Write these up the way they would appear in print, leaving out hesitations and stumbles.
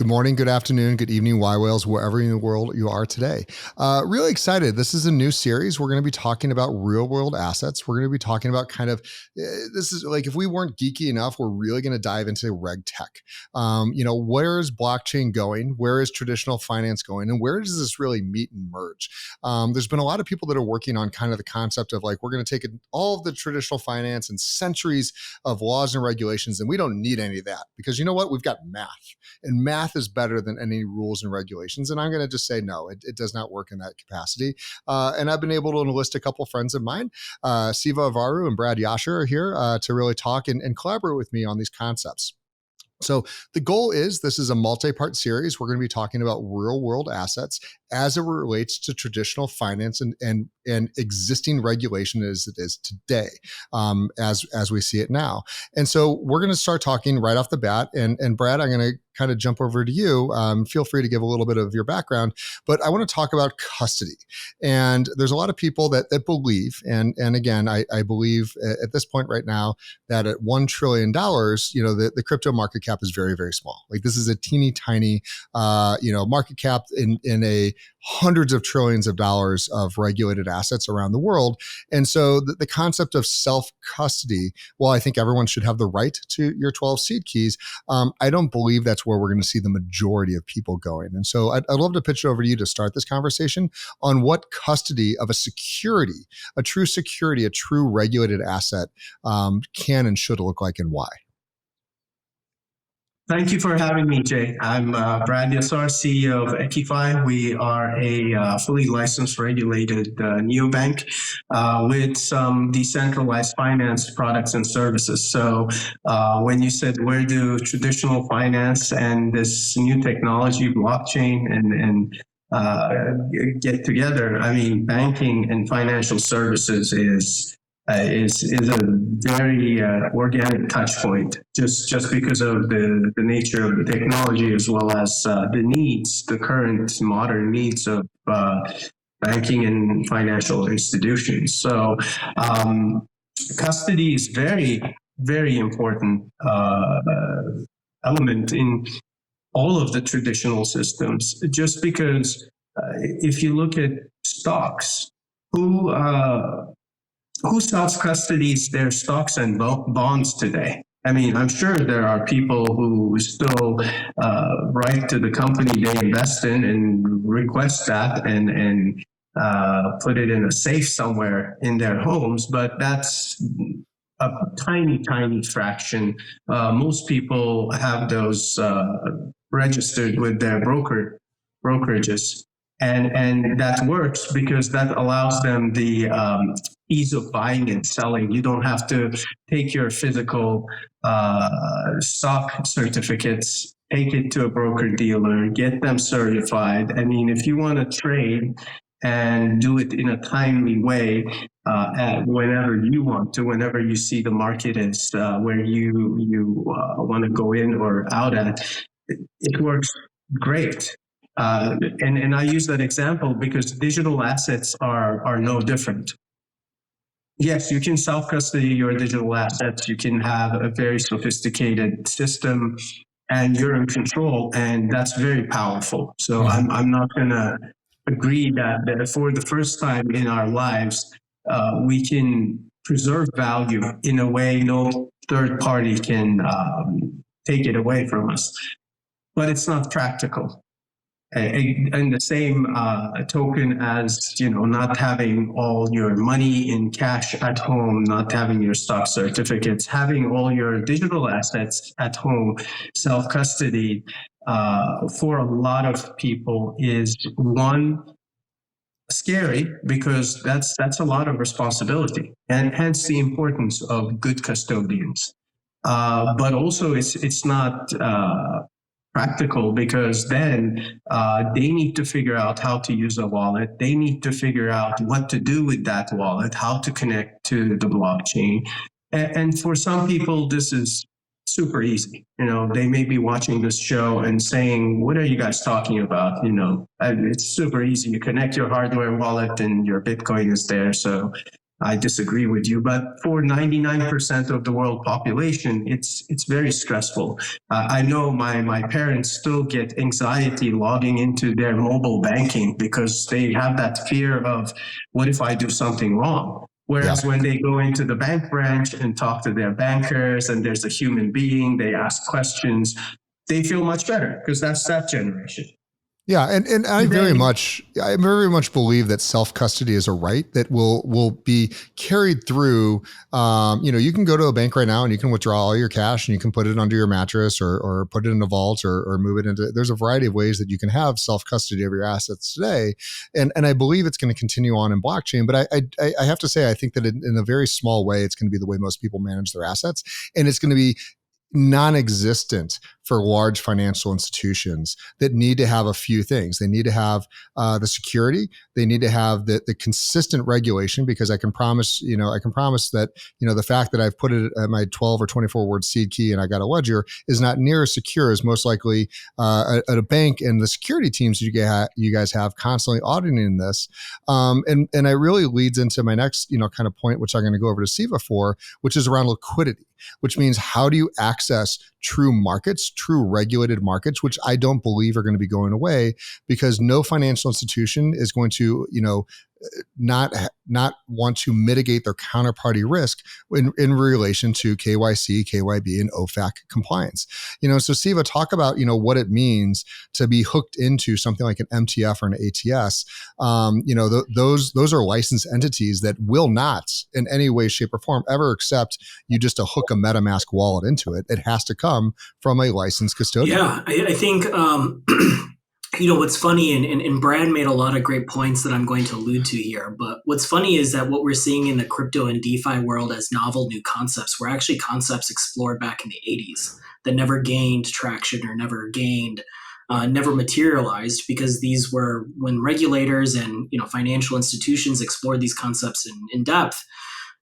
Good morning, good afternoon, good evening, yWhales, wherever in the world you are today. Really excited. This is a new series. We're going to be talking about real world assets. We're going to be talking about this is like, if we weren't geeky enough, we're really going to dive into reg tech. Where is blockchain going? Where is traditional finance going? And where does this really meet and merge? There's been a lot of people that are working on kind of the concept of like, we're going to take all of the traditional finance and centuries of laws and regulations, and we don't need any of that because you know what? We've got math. And math is better than any rules and regulations. And I'm going to just say, no, it does not work in that capacity. And I've been able to enlist a couple of friends of mine, Siva Avvaru and Brad Yasar are here to really talk and collaborate with me on these concepts. So the goal is, this is a multi-part series. We're going to be talking about real world assets as it relates to traditional finance and existing regulation as it is today, as we see it now. And so we're going to start talking right off the bat. And Brad, I'm going to kind of jump over to you. Feel free to give a little bit of your background, but I want to talk about custody. And there's a lot of people that believe, and again, I believe at this point right now that at $1 trillion, the crypto market cap is very, very small. Like, this is a teeny tiny, market cap in a hundreds of trillions of dollars of regulated assets around the world. And so the concept of self-custody, while I think everyone should have the right to your 12 seed keys, I don't believe that's where we're going to see the majority of people going. And so I'd love to pitch it over to you to start this conversation on what custody of a security, a true security, a true regulated asset can and should look like, and why. Thank you for having me, Jay. I'm Brad Yasar, CEO of EQIFi. We are a fully licensed, regulated neobank with some decentralized finance products and services. So when you said, where do traditional finance and this new technology, blockchain, and get together? I mean, banking and financial services is a very organic touch point, just because of the nature of the technology, as well as the current modern needs of banking and financial institutions. So custody is very, very important element in all of the traditional systems, just because if you look at stocks, who self-custodies their stocks and bonds today? I mean, I'm sure there are people who still write to the company they invest in and request that and put it in a safe somewhere in their homes, but that's a tiny, tiny fraction. Most people have those registered with their brokerages. And that works because that allows them the ease of buying and selling. You don't have to take your physical stock certificates, take it to a broker dealer, get them certified. I mean, if you want to trade and do it in a timely way, whenever you want to, whenever you see the market is where you want to go in or out at, it works great. And I use that example because digital assets are no different. Yes, you can self-custody your digital assets. You can have a very sophisticated system and you're in control, and that's very powerful. So I'm not going to agree that for the first time in our lives, we can preserve value in a way no third party can take it away from us. But it's not practical. And the same token as, not having all your money in cash at home, not having your stock certificates, having all your digital assets at home, self-custody, for a lot of people is one, scary, because that's a lot of responsibility, and hence the importance of good custodians. But also it's not practical, because then they need to figure out how to use a wallet. They need to figure out what to do with that wallet, how to connect to the blockchain. And for some people, this is super easy. They may be watching this show and saying, what are you guys talking about? It's super easy. You connect your hardware wallet and your Bitcoin is there. So I disagree with you, but for 99% of the world population, it's very stressful. I know my parents still get anxiety logging into their mobile banking because they have that fear of, what if I do something wrong? Whereas when they go into the bank branch and talk to their bankers and there's a human being, they ask questions, they feel much better because that's that generation. Yeah, and I very much believe that self-custody is a right that will be carried through. You can go to a bank right now and you can withdraw all your cash and you can put it under your mattress or put it in a vault or move it into. There's a variety of ways that you can have self-custody of your assets today, and I believe it's going to continue on in blockchain. But I have to say, I think that in a very small way, it's going to be the way most people manage their assets, and it's going to be non-existent for large financial institutions that need to have a few things. They need to have the security. They need to have the consistent regulation, because I can promise that, the fact that I've put it at my 12 or 24 word seed key and I got a ledger is not near as secure as most likely at a bank and the security teams you guys have constantly auditing this. And it really leads into my next, kind of point, which I'm going to go over to Siva for, which is around liquidity, which means how do you access true markets, true regulated markets, which I don't believe are going to be going away, because no financial institution is going to, not want to mitigate their counterparty risk in relation to KYC, KYB, and OFAC compliance. So Siva, talk about, what it means to be hooked into something like an MTF or an ATS. Those are licensed entities that will not in any way, shape, or form ever accept you just to hook a MetaMask wallet into it. It has to come from a licensed custodian. Yeah, I think what's funny, and Brad made a lot of great points that I'm going to allude to here, but what's funny is that what we're seeing in the crypto and DeFi world as novel new concepts were actually concepts explored back in the 80s that never gained traction or never materialized, because these were when regulators and financial institutions explored these concepts in depth.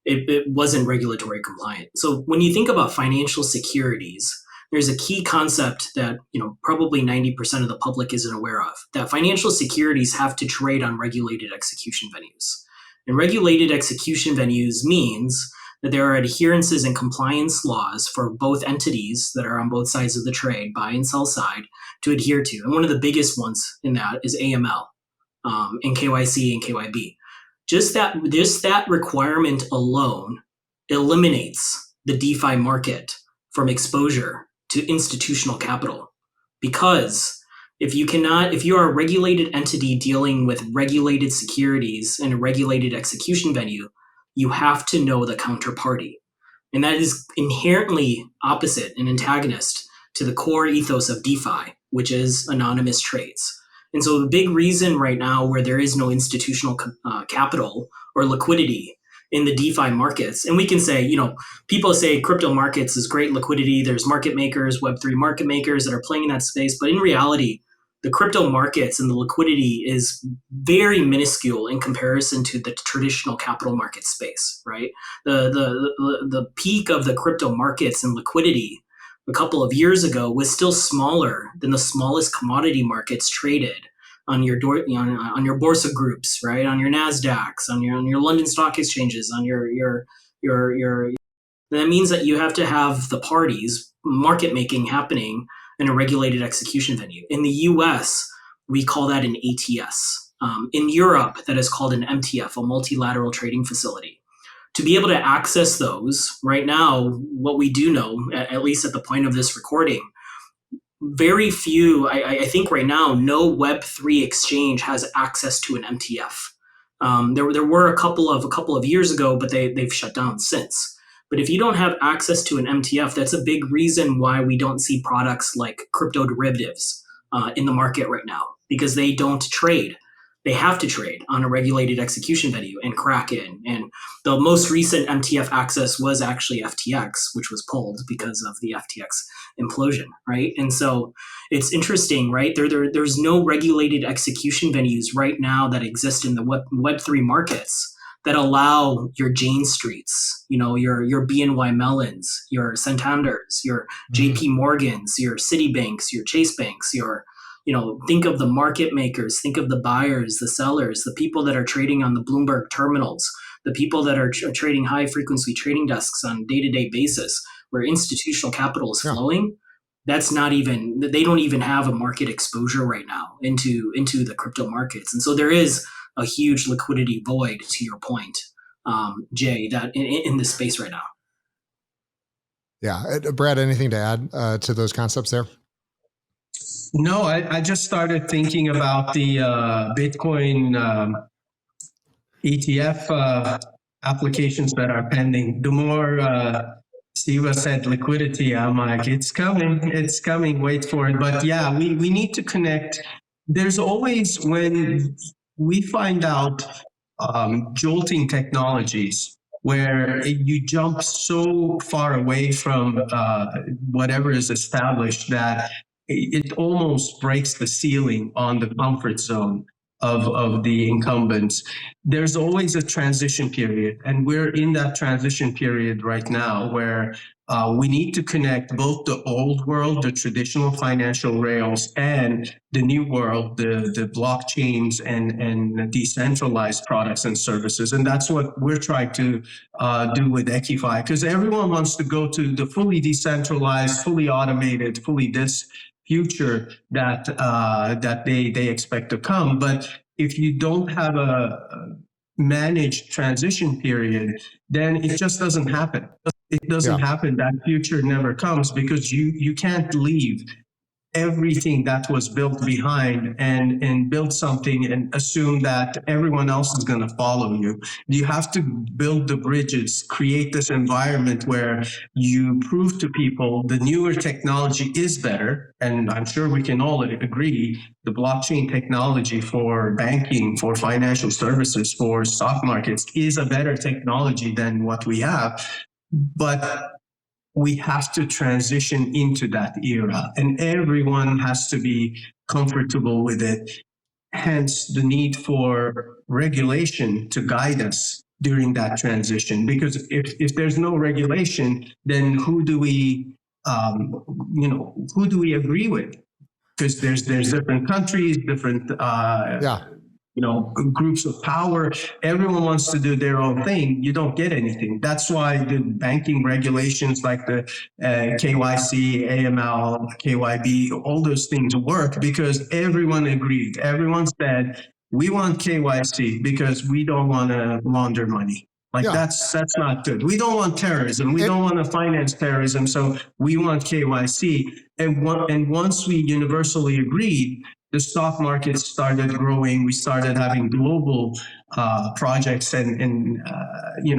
It wasn't regulatory compliant. So when you think about financial securities, there's a key concept that probably 90% of the public isn't aware of, that financial securities have to trade on regulated execution venues. And regulated execution venues means that there are adherences and compliance laws for both entities that are on both sides of the trade, buy and sell side, to adhere to. And one of the biggest ones in that is AML, and KYC and KYB. Just that requirement alone eliminates the DeFi market from exposure to institutional capital. Because if you are a regulated entity dealing with regulated securities in a regulated execution venue, you have to know the counterparty. And that is inherently opposite and antagonist to the core ethos of DeFi, which is anonymous trades. And so the big reason right now where there is no institutional capital or liquidity in the DeFi markets, and we can say, people say crypto markets is great liquidity. There's market makers, Web3 market makers that are playing in that space. But in reality, the crypto markets and the liquidity is very minuscule in comparison to the traditional capital market space, right? The peak of the crypto markets and liquidity a couple of years ago was still smaller than the smallest commodity markets traded on your on your Borsa groups, right? On your Nasdaqs, on your London stock exchanges, on your that means that you have to have the parties market making happening in a regulated execution venue. In the US, we call that an ATS. In Europe, that is called an MTF, a multilateral trading facility. To be able to access those right now, what we do know, at least at the point of this recording, very few, I think right now, no Web3 exchange has access to an MTF. There were a couple of years ago, but they've shut down since. But if you don't have access to an MTF, that's a big reason why we don't see products like crypto derivatives in the market right now, because they don't trade. They have to trade on a regulated execution venue and Kraken. And the most recent MTF access was actually FTX, which was pulled because of the FTX implosion, right? And so it's interesting, right? There's no regulated execution venues right now that exist in the Web3 markets that allow your Jane Streets, your BNY Mellons, your Santanders, your JP Morgans, your Citibanks, your Chase Banks, your think of the market makers, think of the buyers, the sellers, the people that are trading on the Bloomberg terminals, the people that are trading high frequency trading desks on a day-to-day basis where institutional capital is flowing. That's not even, they don't even have a market exposure right now into the crypto markets. And so there is a huge liquidity void, to your point, Jay, that in this space right now. Yeah. Brad, anything to add to those concepts there? No, I just started thinking about the Bitcoin ETF applications that are pending. The more Siva said liquidity, I'm like, it's coming, wait for it. But yeah, we need to connect. There's always, when we find out jolting technologies where you jump so far away from whatever is established that it almost breaks the ceiling on the comfort zone of the incumbents. There's always a transition period, and we're in that transition period right now where we need to connect both the old world, the traditional financial rails, and the new world, the blockchains and decentralized products and services. And that's what we're trying to do with EQIFi, because everyone wants to go to the fully decentralized, fully automated, fully this future that that they expect to come. But if you don't have a managed transition period, then it just doesn't happen. It doesn't happen. That future never comes, because you can't leave everything that was built behind and build something and assume that everyone else is going to follow you. You have to build the bridges, create this environment where you prove to people the newer technology is better. And I'm sure we can all agree the blockchain technology for banking, for financial services, for stock markets is a better technology than what we have. But we have to transition into that era, and everyone has to be comfortable with it. Hence the need for regulation to guide us during that transition. Because if there's no regulation, then who do we agree with? Because there's different countries, different groups of power. Everyone wants to do their own thing. You don't get anything. That's why the banking regulations like the KYC, AML, KYB, all those things work, because everyone agreed. Everyone said, we want KYC because we don't want to launder money. That's not good. We don't want terrorism. We don't want to finance terrorism. So we want KYC. And once we universally agreed, the stock market started growing. We started having global projects and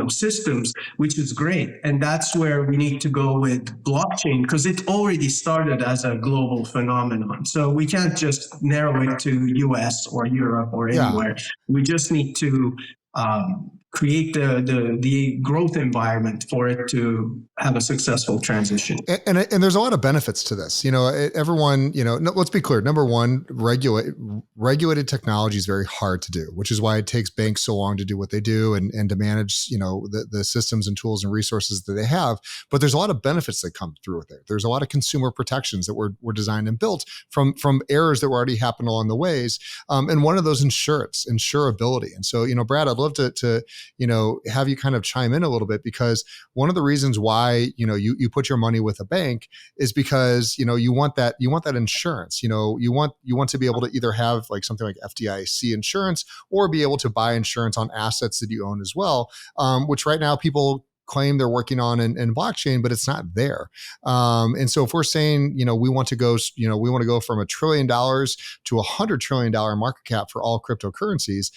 systems, which is great. And that's where we need to go with blockchain, because it already started as a global phenomenon. So we can't just narrow it to US or Europe or anywhere. We just need to create the growth environment for it to have a successful transition. And there's a lot of benefits to this. Everyone, let's be clear. Number one, regulated technology is very hard to do, which is why it takes banks so long to do what they do and to manage, the systems and tools and resources that they have. But there's a lot of benefits that come through with it. There's a lot of consumer protections that were designed and built from errors that were already happened along the ways. And one of those insurability. And so, Brad, I'd love to have you kind of chime in a little bit, because one of the reasons why, you put your money with a bank is because, you want that insurance. You want to be able to either have like something like FDIC insurance or be able to buy insurance on assets that you own as well, which right now people claim they're working on in blockchain, but it's not there. And so if we're saying, we want to go from $1 trillion to $100 trillion market cap for all cryptocurrencies,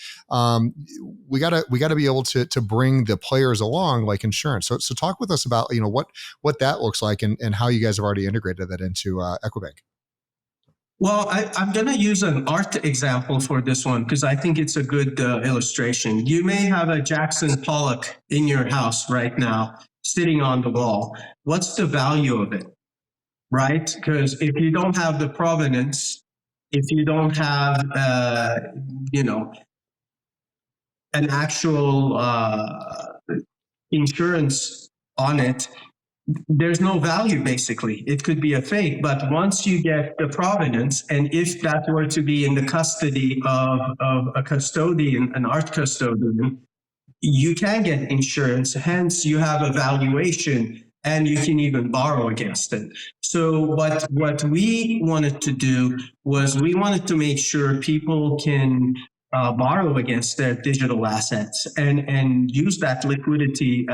we gotta be able to bring the players along like insurance. So talk with us about, what that looks like and how you guys have already integrated that into EquiBank. Well, I'm going to use an art example for this one because I think it's a good illustration. You may have a Jackson Pollock in your house right now, sitting on the wall. What's the value of it, right? Because if you don't have the provenance, if you don't have, an actual insurance on it, there's no value, basically. It could be a fake, but once you get the provenance, and if that were to be in the custody of a custodian, an art custodian, you can get insurance, hence you have a valuation, and you can even borrow against it. So what we wanted to do was we wanted to make sure people can borrow against their digital assets and use that liquidity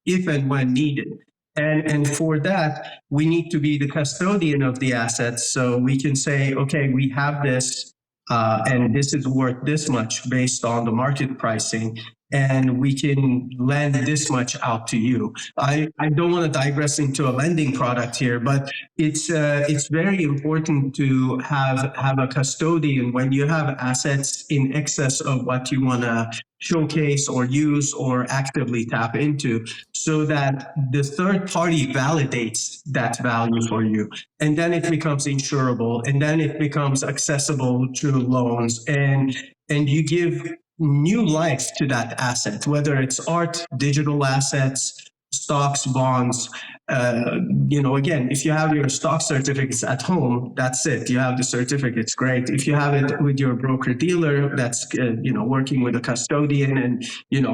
if and when needed. And for that, we need to be the custodian of the assets. So we can say, okay, we have this, and this is worth this much based on the market pricing, and we can lend this much out to you. I don't want to digress into a lending product here, but it's very important to have a custodian when you have assets in excess of what you want to showcase or use or actively tap into, so that the third party validates that value for you. And then it becomes insurable, and then it becomes accessible through loans, and you give new life to that asset, whether it's art, digital assets, stocks, bonds. Again, if you have your stock certificates at home, that's it. You have the certificates, great. If you have it with your broker dealer, that's working with a custodian, and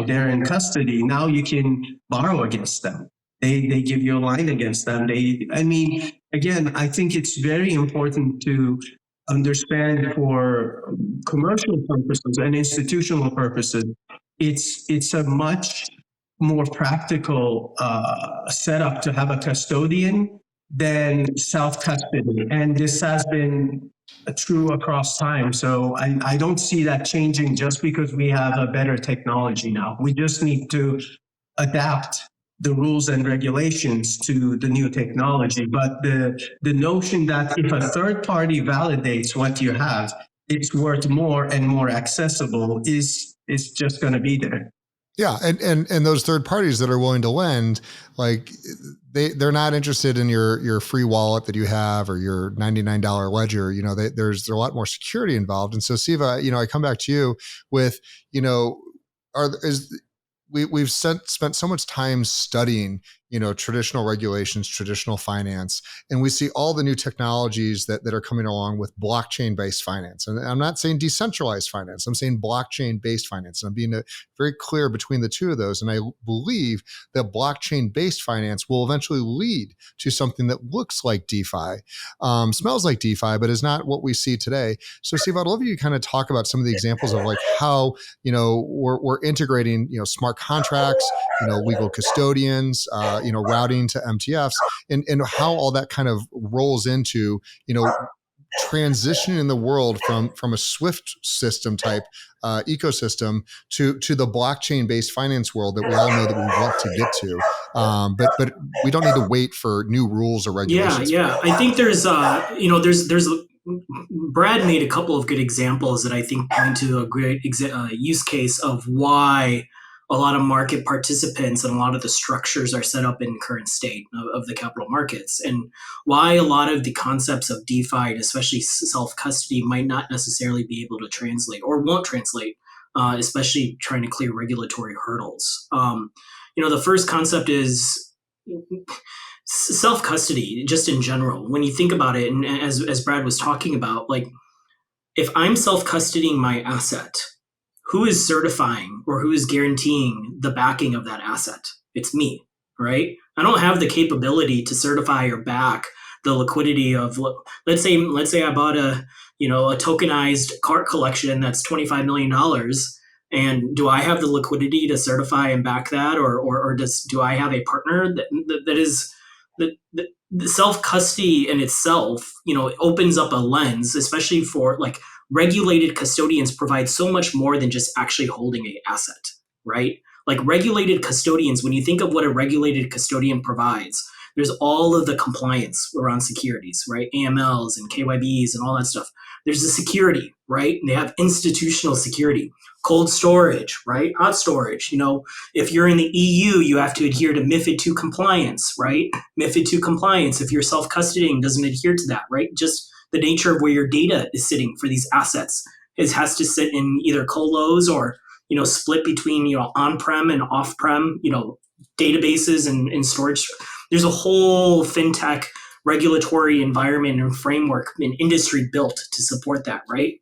they're in custody. Now you can borrow against them. They give you a line against them. Again, I think it's very important to understand for commercial purposes and institutional purposes, it's a much more practical setup to have a custodian than self-custody. And this has been true across time. So I don't see that changing just because we have a better technology now. We just need to adapt the rules and regulations to the new technology. But the notion that if a third party validates what you have, it's worth more and more accessible is just going to be there. Yeah, and those third parties that are willing to lend, like they're not interested in your free wallet that you have or your $99 ledger. There's a lot more security involved. And so, Siva, I come back to you with, we've spent so much time studying, traditional regulations, traditional finance, and we see all the new technologies that are coming along with blockchain-based finance. And I'm not saying decentralized finance, I'm saying blockchain-based finance. And I'm being very clear between the two of those. And I believe that blockchain-based finance will eventually lead to something that looks like DeFi, smells like DeFi, but is not what we see today. So, Steve, I'd love you to kind of talk about some of the examples of like how, we're integrating, smart contracts, legal custodians, routing to MTFs, and how all that kind of rolls into, transitioning the world from a Swift system type ecosystem to the blockchain based finance world that we all know that we want to get to. But we don't need to wait for new rules or regulations. Yeah. I think there's Brad made a couple of good examples that I think point to a great use case of why a lot of market participants and a lot of the structures are set up in current state of the capital markets, and why a lot of the concepts of DeFi, and especially self-custody, might not necessarily be able to translate or won't translate, especially trying to clear regulatory hurdles. The first concept is self-custody, just in general. When you think about it, and as Brad was talking about, like if I'm self-custodying my asset, who is certifying or who is guaranteeing the backing of that asset? It's me, right? I don't have the capability to certify or back the liquidity of, let's say I bought a tokenized cart collection that's $25 million. And do I have the liquidity to certify and back that? Or do I have a partner that is the self-custody in itself, opens up a lens, especially for like regulated custodians provide so much more than just actually holding an asset, right? Like regulated custodians, when you think of what a regulated custodian provides, there's all of the compliance around securities, right? AMLs and KYBs and all that stuff. There's the security, right? And they have institutional security, cold storage, right? Hot storage. If you're in the EU, you have to adhere to MiFID II compliance, right? MiFID II compliance, if you're self-custodying, doesn't adhere to that, right? Just the nature of where your data is sitting for these assets has to sit in either colos or, split between, on-prem and off-prem, databases and storage. there's a whole fintech regulatory environment and framework and industry built to support that, right?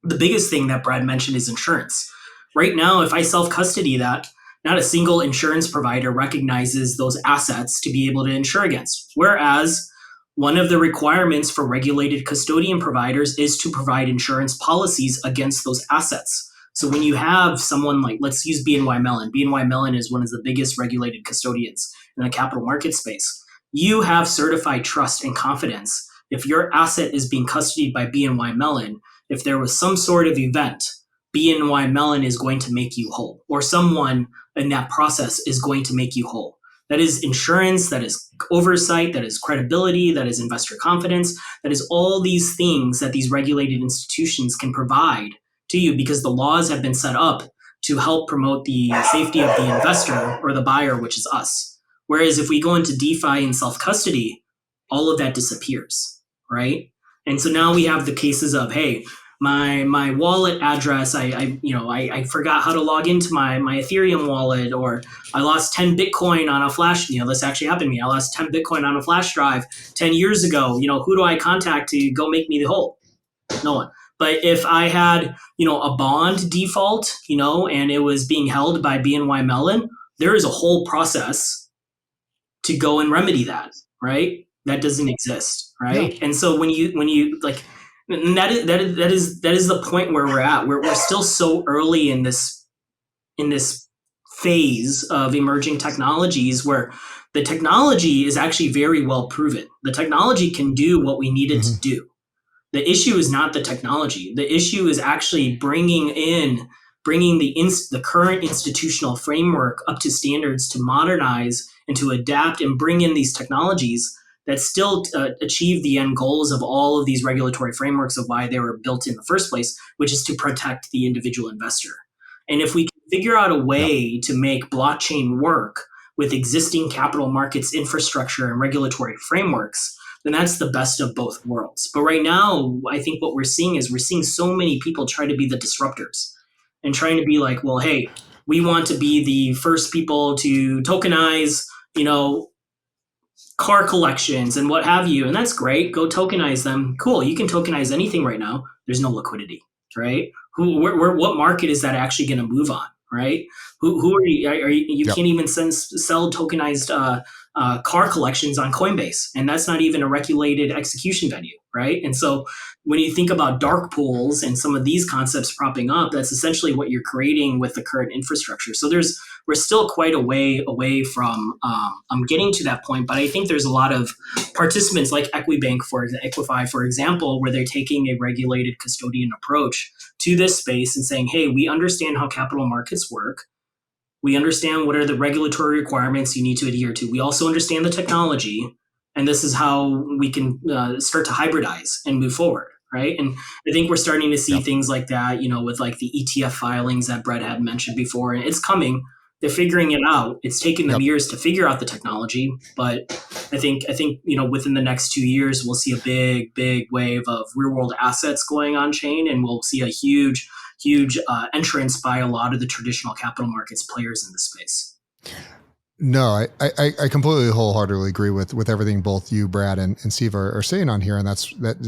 The biggest thing that Brad mentioned is insurance. Right now, if I self-custody that, not a single insurance provider recognizes those assets to be able to insure against. Whereas one of the requirements for regulated custodian providers is to provide insurance policies against those assets. So when you have someone like, let's use BNY Mellon. BNY Mellon is one of the biggest regulated custodians in the capital market space. You have certified trust and confidence. If your asset is being custodied by BNY Mellon, if there was some sort of event, BNY Mellon is going to make you whole, or someone in that process is going to make you whole. That is insurance, that is oversight, that is credibility, that is investor confidence, that is all these things that these regulated institutions can provide to you because the laws have been set up to help promote the safety of the investor or the buyer, which is us. Whereas if we go into DeFi and self-custody, all of that disappears, right? And so now we have the cases of, hey, my wallet address, I forgot how to log into my Ethereum wallet, or I lost 10 Bitcoin on a flash. This actually happened to me. I lost 10 Bitcoin on a flash drive 10 years ago. Who do I contact to go make me the whole? No one. But if I had, a bond default, and it was being held by BNY Mellon, there is a whole process to go and remedy that, right? That doesn't exist, right? Yeah. And so when you like, and that is the point where we're at. We're still so early in this phase of emerging technologies where the technology is actually very well proven. The technology can do what we need it to do. The issue is not the technology. The issue is actually bringing the current institutional framework up to standards to modernize and to adapt and bring in these technologies that still achieve the end goals of all of these regulatory frameworks of why they were built in the first place, which is to protect the individual investor. And if we can figure out a way to make blockchain work with existing capital markets infrastructure and regulatory frameworks, then that's the best of both worlds. But right now, I think what we're seeing so many people try to be the disruptors and trying to be like, well, hey, we want to be the first people to tokenize, car collections and what have you. And that's great. Go tokenize them. Cool. You can tokenize anything right now. There's no liquidity, right? What market is that actually going to move on, right? Who are you? You can't even sell tokenized car collections on Coinbase, and that's not even a regulated execution venue, right? And so when you think about dark pools and some of these concepts propping up, that's essentially what you're creating with the current infrastructure. So we're still quite a way away from getting to that point, but I think there's a lot of participants like EQIFi, for example, where they're taking a regulated custodian approach to this space and saying, hey, we understand how capital markets work. We understand what are the regulatory requirements you need to adhere to. We also understand the technology, and this is how we can start to hybridize and move forward, right? And I think we're starting to see things like that, with like the ETF filings that Brett had mentioned before, and it's coming. They're figuring it out. It's taken them years to figure out the technology, but I think within the next 2 years, we'll see a big wave of real world assets going on chain, and we'll see a huge entrance by a lot of the traditional capital markets players in the space. No, I completely wholeheartedly agree with everything both you, Brad, and Siva are saying on here, and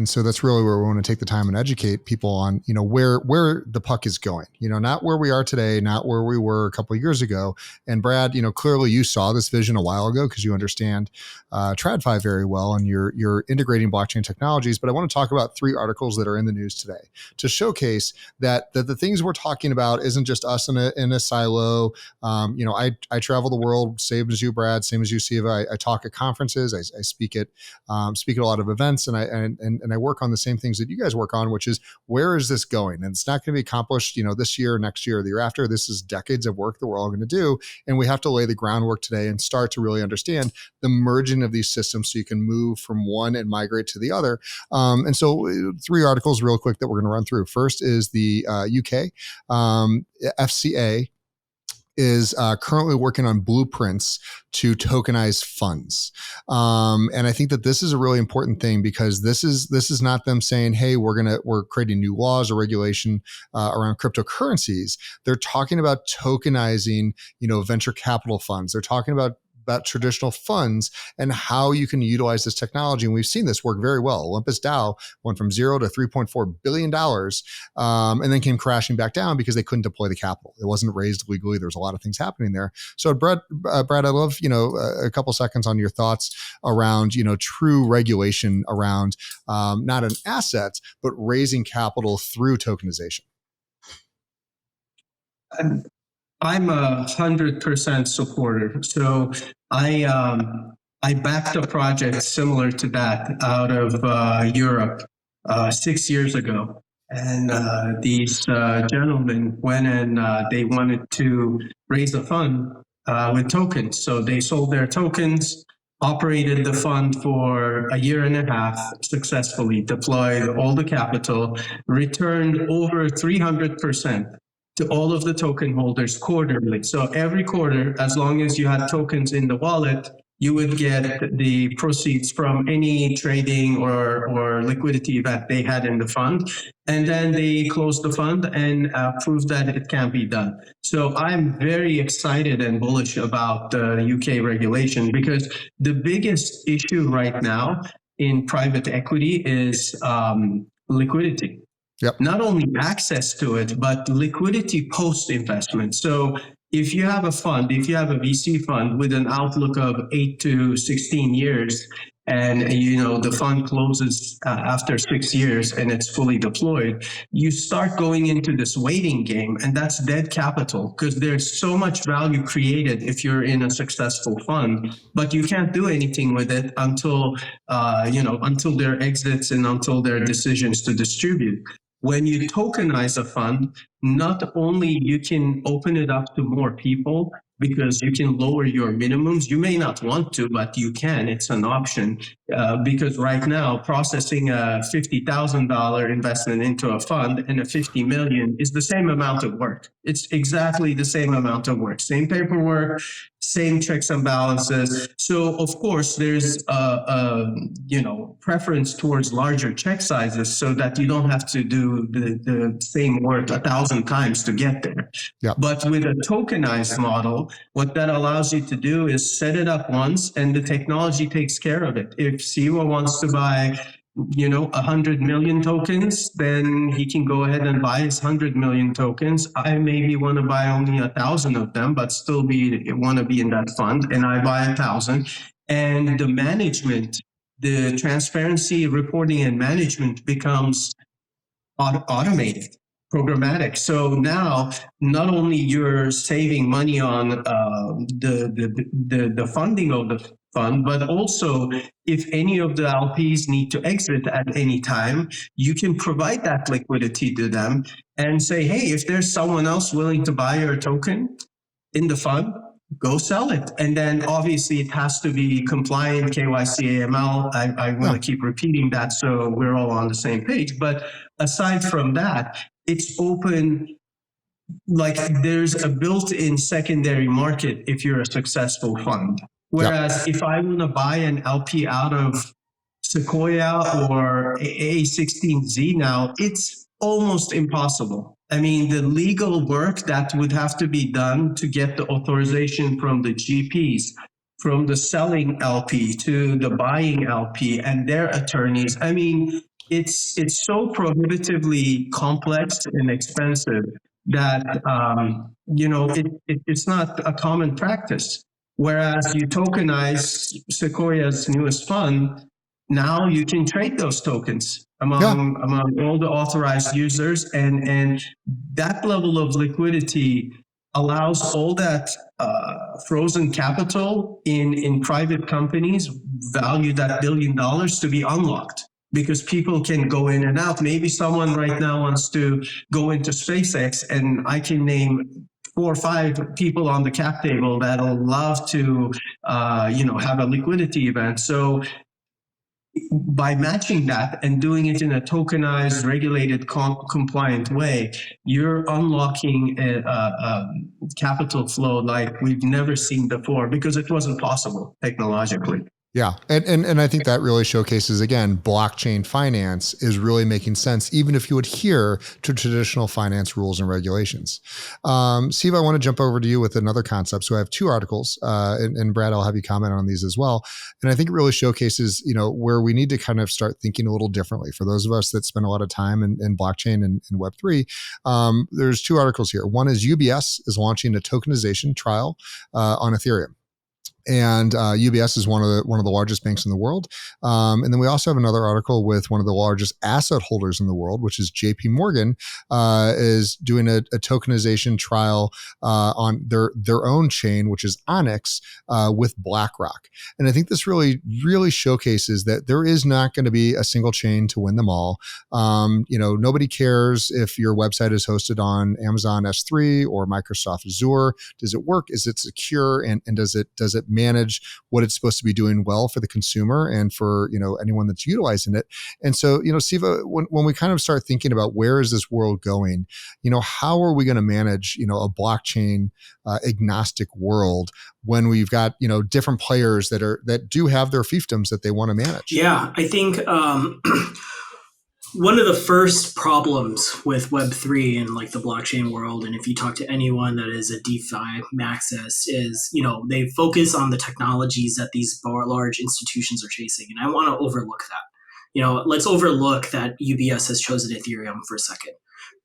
so that's really where we want to take the time and educate people on where the puck is going. Not where we are today, not where we were a couple of years ago. And Brad, clearly you saw this vision a while ago because you understand TradFi very well, and you're integrating blockchain technologies. But I want to talk about 3 articles that are in the news today to showcase that the things we're talking about isn't just us in a silo. I travel the world. Same as you, Brad. Same as you, Siva. I talk at conferences. I speak at a lot of events, and I work on the same things that you guys work on, which is where is this going? And it's not going to be accomplished, this year, next year, or the year after. This is decades of work that we're all going to do, and we have to lay the groundwork today and start to really understand the merging of these systems so you can move from one and migrate to the other. And so, 3 articles real quick that we're going to run through. First is the UK FCA is currently working on blueprints to tokenize funds. And I think that this is a really important thing because this is not them saying, hey, we're creating new laws or regulation around cryptocurrencies. They're talking about tokenizing, venture capital funds. They're talking about about traditional funds and how you can utilize this technology. And we've seen this work very well. Olympus Dow went from $0 to $3.4 billion and then came crashing back down because they couldn't deploy the capital. It wasn't raised legally. There was a lot of things happening there. So Brad, I'd love, a couple seconds on your thoughts around, true regulation around not an asset, but raising capital through tokenization. I'm 100% supporter. So I backed a project similar to that out of Europe 6 years ago. And these gentlemen went and they wanted to raise a fund with tokens. So they sold their tokens, operated the fund for a year and a half successfully, deployed all the capital, returned over 300% to all of the token holders quarterly. So every quarter, as long as you had tokens in the wallet, you would get the proceeds from any trading or liquidity that they had in the fund. And then they closed the fund and proved that it can be done. So I'm very excited and bullish about the UK regulation, because the biggest issue right now in private equity is liquidity. Yep. Not only access to it, but liquidity post-investment. So if you have a fund, if you have a VC fund with an outlook of 8 to 16 years, and the fund closes after 6 years and it's fully deployed, you start going into this waiting game, and that's dead capital, because there's so much value created if you're in a successful fund, but you can't do anything with it until their exits and until their decisions to distribute. When you tokenize a fund, not only you can open it up to more people, because you can lower your minimums. You may not want to, but you can. It's an option. Because right now, processing a $50,000 investment into a fund and a $50 million is the same amount of work. It's exactly the same amount of work. Same paperwork, same checks and balances. So of course, there's a preference towards larger check sizes, so that you don't have to do the same work 1,000 times to get there. Yep. But with a tokenized model, what that allows you to do is set it up once, and the technology takes care of it. If Siva wants to buy 100 million tokens, then he can go ahead and buy his 100 million tokens. I maybe want to buy only 1,000 of them, but still want to be in that fund, and I buy 1,000. And the management, the transparency, reporting, and management becomes automated, programmatic. So now, not only you're saving money on the funding of the fund, but also if any of the LPs need to exit at any time, you can provide that liquidity to them and say, hey, if there's someone else willing to buy your token in the fund, go sell it. And then obviously it has to be compliant, KYC, AML. I want to keep repeating that so we're all on the same page. But aside from that, it's open. Like, there's a built-in secondary market if you're a successful fund. Whereas if I want to buy an LP out of Sequoia or A16Z now, it's almost impossible. I mean, the legal work that would have to be done to get the authorization from the GPs, from the selling LP to the buying LP and their attorneys, I mean, it's so prohibitively complex and expensive that, it's not a common practice. Whereas you tokenize Sequoia's newest fund, now you can trade those tokens among all the authorized users, and that level of liquidity allows all that frozen capital in private companies valued at $1 billion to be unlocked, because people can go in and out. Maybe someone right now wants to go into SpaceX, and I can name 4 or 5 people on the cap table that'll love to, have a liquidity event. So by matching that and doing it in a tokenized, regulated, compliant way, you're unlocking a capital flow like we've never seen before, because it wasn't possible technologically. Yeah. And I think that really showcases, again, blockchain finance is really making sense, even if you adhere to traditional finance rules and regulations. Siva, I want to jump over to you with another concept. So I have two articles, and Brad, I'll have you comment on these as well. And I think it really showcases, where we need to kind of start thinking a little differently. For those of us that spend a lot of time in blockchain and Web3, there's two articles here. One is UBS is launching a tokenization trial on Ethereum. And UBS is one of the largest banks in the world. And then we also have another article with one of the largest asset holders in the world, which is JP Morgan, is doing a tokenization trial on their own chain, which is Onyx, with BlackRock. And I think this really showcases that there is not going to be a single chain to win them all. Nobody cares if your website is hosted on Amazon S3 or Microsoft Azure. Does it work? Is it secure? And does it manage what it's supposed to be doing well for the consumer and for anyone that's utilizing it? And so Siva, when we kind of start thinking about where is this world going, how are we going to manage a blockchain agnostic world when we've got different players that do have their fiefdoms that they want to manage? Yeah, I think one of the first problems with Web3 and like the blockchain world, and if you talk to anyone that is a DeFi Maxis, is, they focus on the technologies that these large institutions are chasing. And I want to overlook that. Let's overlook that UBS has chosen Ethereum for a second.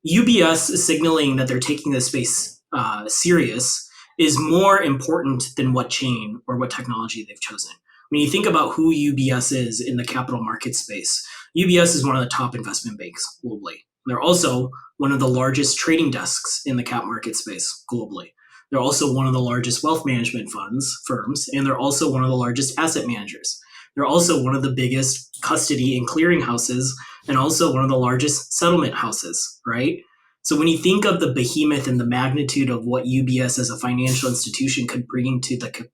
UBS is signaling that they're taking this space serious is more important than what chain or what technology they've chosen. When you think about who UBS is in the capital market space, UBS is one of the top investment banks globally. They're also one of the largest trading desks in the cap market space globally. They're also one of the largest wealth management firms, and they're also one of the largest asset managers. They're also one of the biggest custody and clearing houses, and also one of the largest settlement houses, right? So when you think of the behemoth and the magnitude of what UBS as a financial institution could bring to the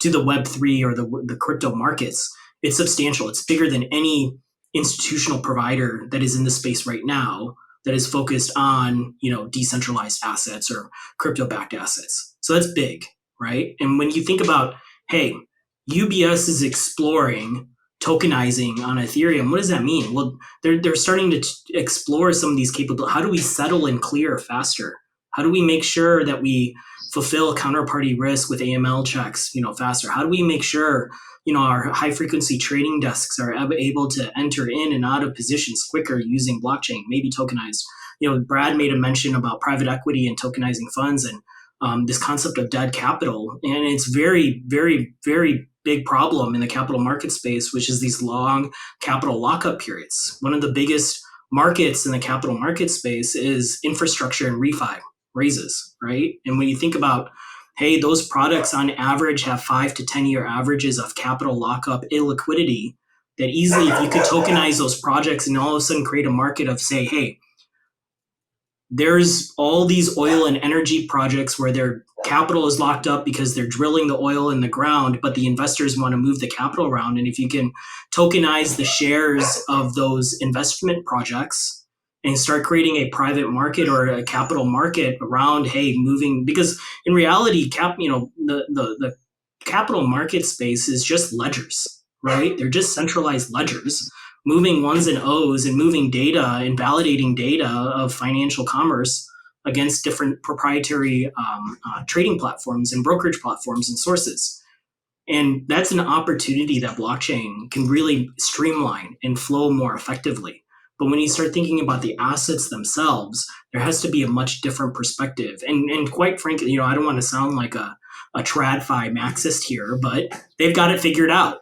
Web3 or the crypto markets, it's substantial. It's bigger than any institutional provider that is in the space right now that is focused on, decentralized assets or crypto-backed assets. So that's big, right? And when you think about, hey, UBS is exploring tokenizing on Ethereum, what does that mean? Well, they're starting to explore some of these capabilities. How do we settle and clear faster? How do we make sure that we fulfill counterparty risk with AML checks, faster? How do we make sure, our high frequency trading desks are able to enter in and out of positions quicker using blockchain, maybe tokenized? Brad made a mention about private equity and tokenizing funds and this concept of dead capital. And it's very, very, very big problem in the capital market space, which is these long capital lockup periods. One of the biggest markets in the capital market space is infrastructure and refi raises, right? And when you think about, hey, those products on average have 5 to 10 year averages of capital lockup illiquidity, that easily, if you could tokenize those projects and all of a sudden create a market of, say, hey, there's all these oil and energy projects where their capital is locked up because they're drilling the oil in the ground, but the investors want to move the capital around. And if you can tokenize the shares of those investment projects and start creating a private market or a capital market around, hey, moving, because in reality, the capital market space is just ledgers, right? They're just centralized ledgers, moving ones and O's and moving data and validating data of financial commerce against different proprietary trading platforms and brokerage platforms and sources. And that's an opportunity that blockchain can really streamline and flow more effectively. But when you start thinking about the assets themselves, there has to be a much different perspective. And quite frankly, I don't want to sound like a TradFi Marxist here, but they've got it figured out.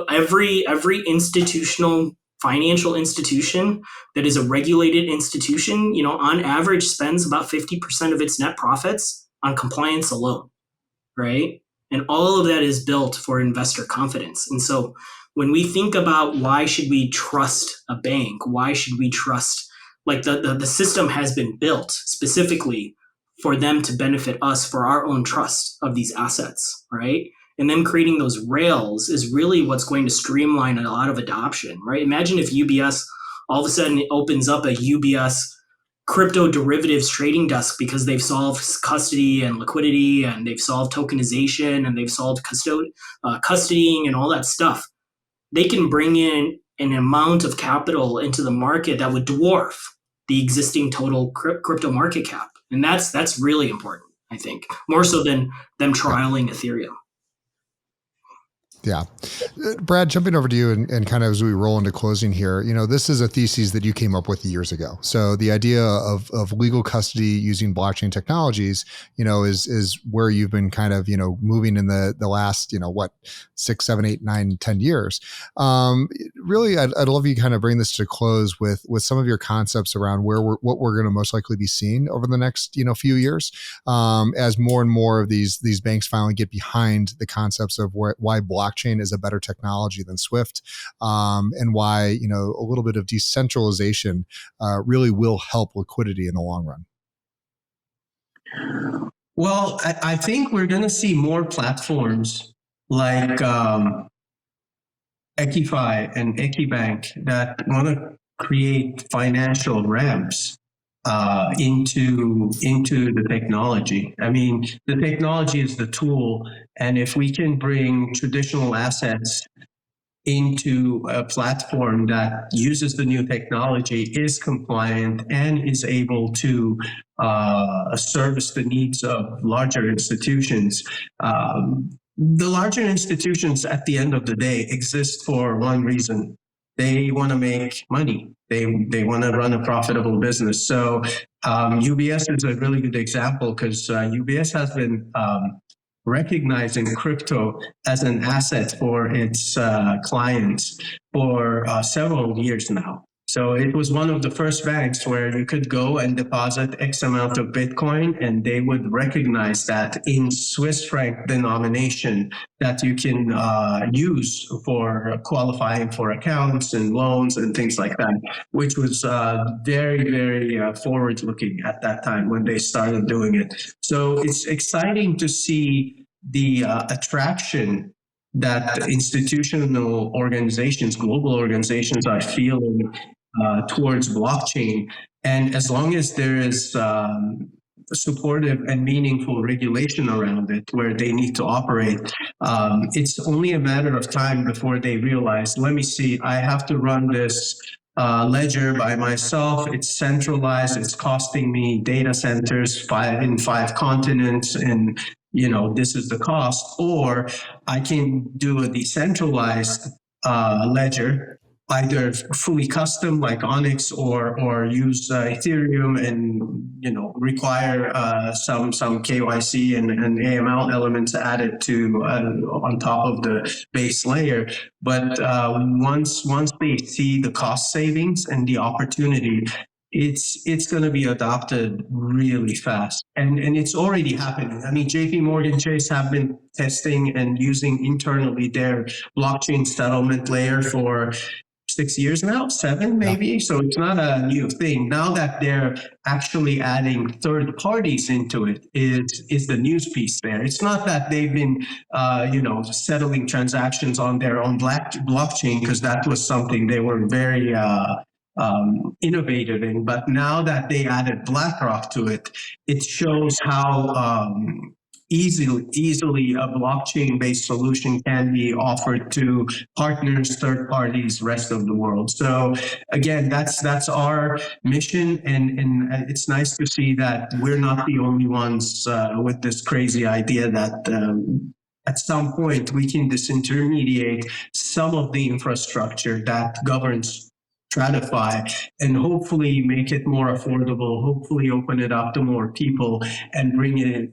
Every institutional financial institution that is a regulated institution, on average spends about 50% of its net profits on compliance alone, right? And all of that is built for investor confidence. And so when we think about why should we trust a bank, why should we trust, like the system has been built specifically for them to benefit us for our own trust of these assets, right? And then creating those rails is really what's going to streamline a lot of adoption, right? Imagine if UBS all of a sudden opens up a UBS crypto derivatives trading desk because they've solved custody and liquidity, and they've solved tokenization, and they've solved custodying and all that stuff. They can bring in an amount of capital into the market that would dwarf the existing total crypto market cap. And that's really important, I think, more so than them trialing Ethereum. Yeah. Brad, jumping over to you and kind of as we roll into closing here, this is a thesis that you came up with years ago. So the idea of legal custody using blockchain technologies, is where you've been kind of, moving in the last, 6, 7, 8, 9, 10 years. Really, I'd love you kind of bring this to close with some of your concepts around what we're going to most likely be seeing over the next, few years, as more and more of these banks finally get behind the concepts of why blockchain is a better technology than Swift, and why a little bit of decentralization really will help liquidity in the long run. Well, I think we're going to see more platforms like EQIFi and EQIBank that want to create financial ramps into the technology. I mean, the technology is the tool, and if we can bring traditional assets into a platform that uses the new technology, is compliant, and is able to service the needs of larger institutions. The larger institutions, at the end of the day, exist for one reason. They want to make money. They want to run a profitable business. So UBS is a really good example, because UBS has been recognizing crypto as an asset for its clients for several years now. So it was one of the first banks where you could go and deposit X amount of Bitcoin, and they would recognize that in Swiss franc denomination that you can use for qualifying for accounts and loans and things like that, which was very, very forward-looking at that time when they started doing it. So it's exciting to see the attraction that institutional organizations, global organizations, are feeling towards blockchain. And as long as there is supportive and meaningful regulation around it where they need to operate, it's only a matter of time before they realize, let me see, I have to run this ledger by myself. It's centralized. It's costing me data centers in 5 continents, and this is the cost. Or I can do a decentralized ledger, either fully custom like Onyx, or use Ethereum and require some KYC and AML elements added to on top of the base layer. But once they see the cost savings and the opportunity, it's going to be adopted really fast, and it's already happening. I mean, JP Morgan Chase have been testing and using internally their blockchain settlement layer for 6 years now, 7 maybe. Yeah. So it's not a new thing. Now that they're actually adding third parties into it is the news piece there. It's not that they've been, settling transactions on their own blockchain, because that was something they were very innovative in. But now that they added BlackRock to it, it shows how easily a blockchain-based solution can be offered to partners, third parties, rest of the world. So again, that's our mission, and it's nice to see that we're not the only ones with this crazy idea that at some point we can disintermediate some of the infrastructure that governs TradFi, and hopefully make it more affordable, hopefully open it up to more people, and bring it,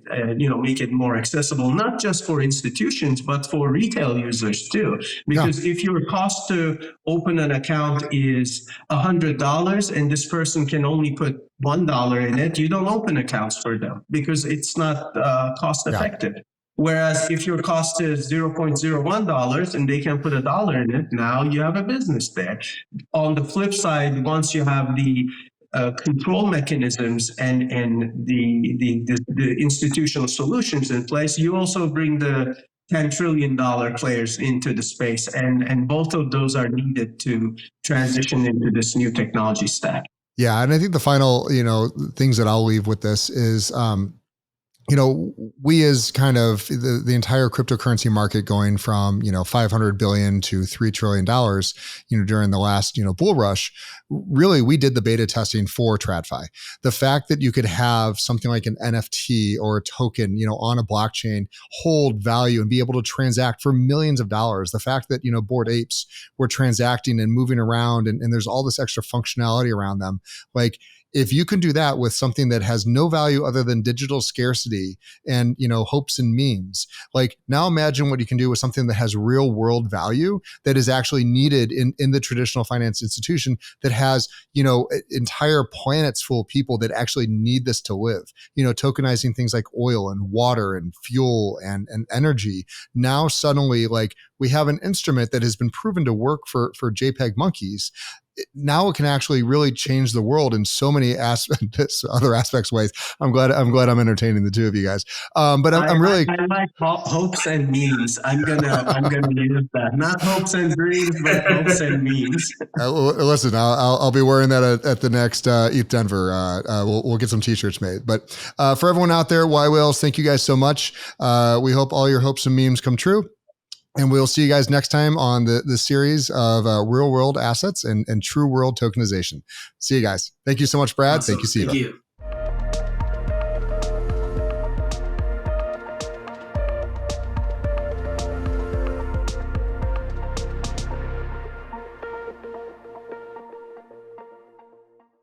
make it more accessible, not just for institutions, but for retail users too. Because if your cost to open an account is $100 and this person can only put $1 in it, you don't open accounts for them because it's not cost effective. Yeah. Whereas if your cost is $0.01 and they can put $1 in it, now you have a business there. On the flip side, once you have the control mechanisms and the institutional solutions in place, you also bring the $10 trillion players into the space, and both of those are needed to transition into this new technology stack. Yeah. And I think the final, things that I'll leave with this is, we as kind of the entire cryptocurrency market going from, 500 billion to $3 trillion, during the last, bull rush, really, we did the beta testing for TradFi. The fact that you could have something like an NFT or a token, on a blockchain hold value and be able to transact for millions of dollars. The fact that, Bored Apes were transacting and moving around and there's all this extra functionality around them. Like, if you can do that with something that has no value other than digital scarcity and, hopes and memes, like now imagine what you can do with something that has real world value that is actually needed in the traditional finance institution that has, entire planets full of people that actually need this to live, tokenizing things like oil and water and fuel and energy. Now suddenly, like, we have an instrument that has been proven to work for JPEG monkeys. Now it can actually really change the world in so many other aspects ways. I'm glad I'm entertaining the two of you guys. But I'm really I like hopes and memes. I'm gonna use that. Not hopes and dreams, but hopes and memes. Listen, I'll be wearing that at the next ETH Denver. We'll get some t-shirts made. But for everyone out there, yWhales, thank you guys so much. We hope all your hopes and memes come true. And we'll see you guys next time on the series of real world assets and true world tokenization. See you guys. Thank you so much, Brad. Awesome. Thank you, Siva. Thank you.